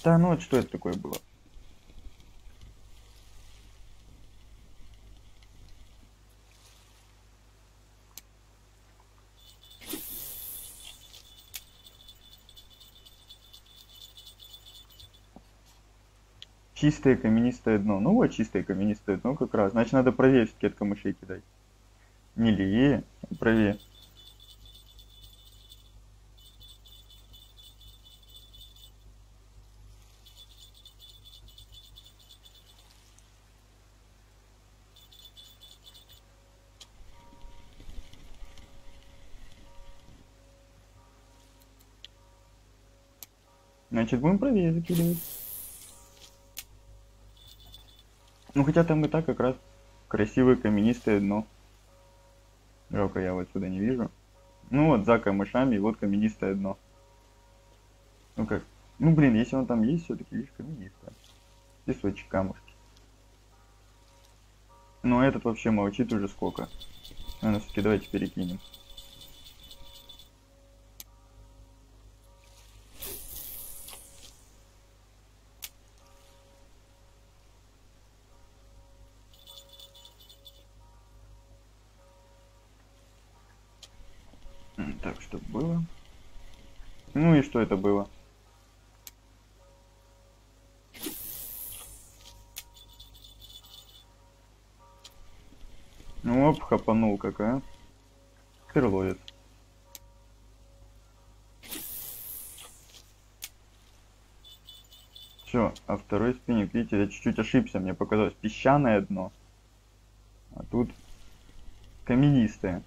Speaker 1: Да, ну вот что это такое было? Чистое каменистое дно. Ну вот чистое каменистое дно как раз. Значит, надо правее все-таки от камышей кидать. Не левее, а правее. Значит, будем правее закидывать. Ну хотя там и так как раз красивое каменистое дно. Жалко, я вот сюда не вижу. Ну вот за камышами, и вот каменистое дно. Ну как? Ну блин, если он там есть, все-таки лишь каменистое. Песочек, камушки. Но этот вообще молчит уже сколько. Наверное, все-таки давайте перекинем. Так, что было? Ну и что это было? Ну, оп, хапанул какая. Крыловец. Все, а второй спиннинг, видите, я чуть-чуть ошибся, мне показалось песчаное дно, а тут каменистое.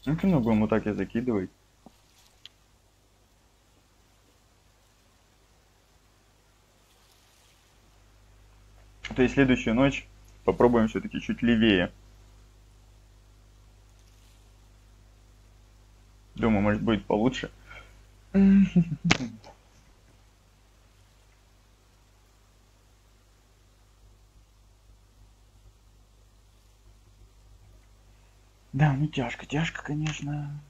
Speaker 1: Ну, что ногу ему так и закидывай. То есть следующую ночь попробуем все-таки чуть левее. Думаю, может будет получше. Да, ну тяжко, конечно.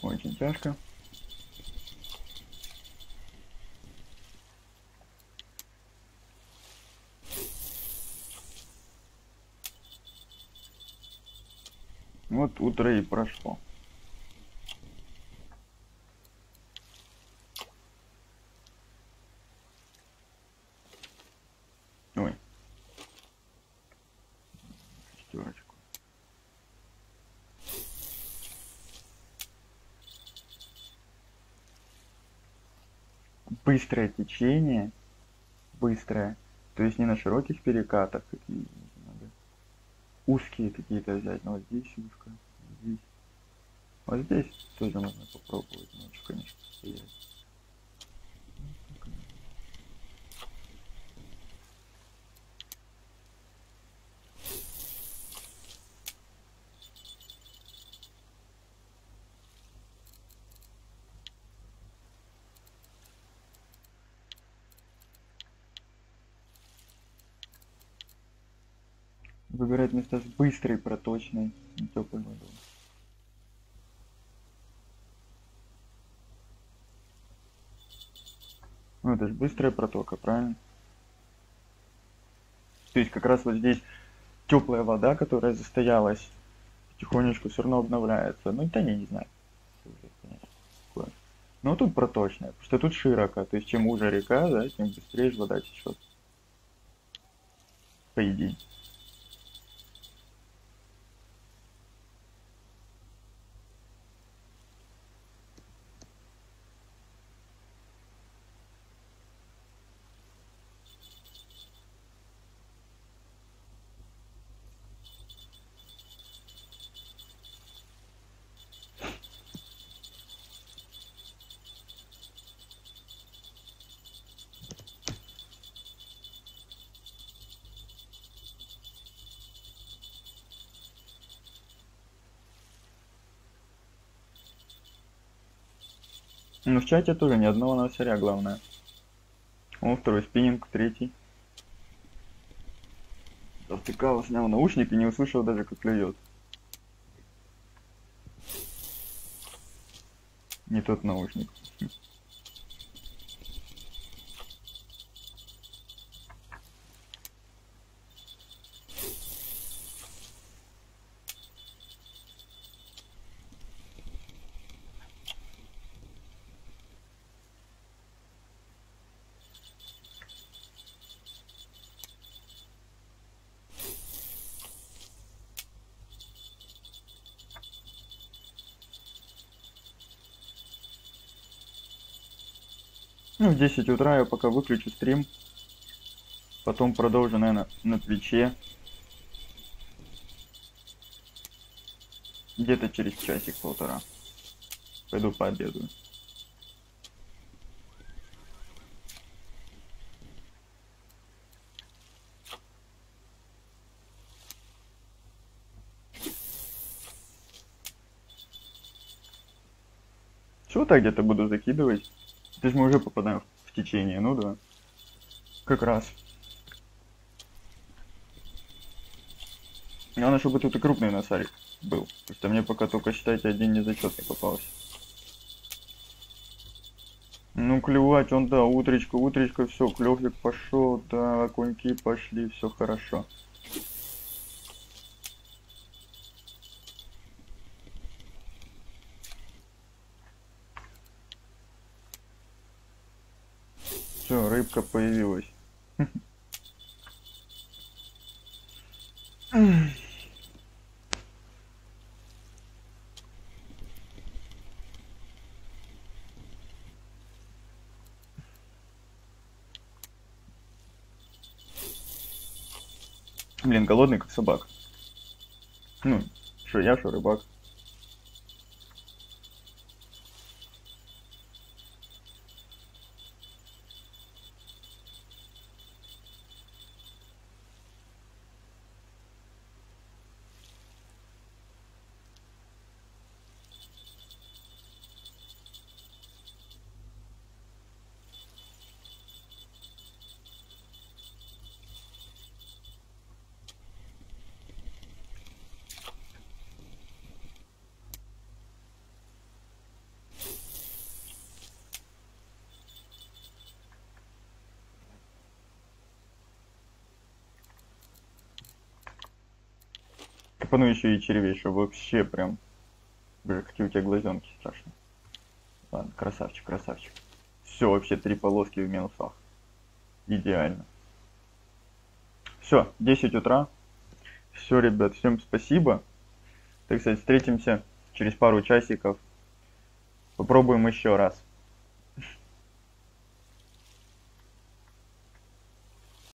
Speaker 1: Очень тяжко. Вот утро и прошло. Ой. Шестерочку. Быстрое течение. Быстрое. То есть не на широких перекатах какие надо. Узкие какие-то взять. Ну вот здесь узко. Здесь. Вот здесь тоже можно попробовать ночью, конечно, стоять. Выбирать места с быстрой проточной теплой водой. Ну это же быстрая протока, правильно? То есть как раз вот здесь теплая вода, которая застоялась, потихонечку все равно обновляется. Ну это я не знаю. Но тут проточная, потому что тут широко. То есть чем уже река, да, тем быстрее вода течет. По идее. Ну в чате тоже ни одного новосаря, главное. О, второй спиннинг, третий. Завтыкал, снял наушник и не услышал даже, как клюет. Не тот наушник. Ну, в 10 утра я пока выключу стрим. Потом продолжу, наверное, на Твиче. Где-то через часик-полтора. Пойду пообедаю. Вот так где-то буду закидывать. То есть мы уже попадаем в течение, ну да. Как раз. Главное, чтобы тут и крупный носарик был. Потому что мне пока только, считайте, один незачетный попался. Ну, клевать он, да, утречка, все, клёвик пошел, да, окуньки пошли, все хорошо. Все, рыбка появилась. Блин, голодный как собак. Ну, что я, что рыбак. Капану еще и червей, что вообще прям... Бля, какие у тебя глазенки страшные. Ладно, красавчик, красавчик. Все, вообще 3 полоски в минусах. Идеально. Все, 10 утра. Все, ребят, всем спасибо. Так сказать, встретимся через пару часиков. Попробуем еще раз.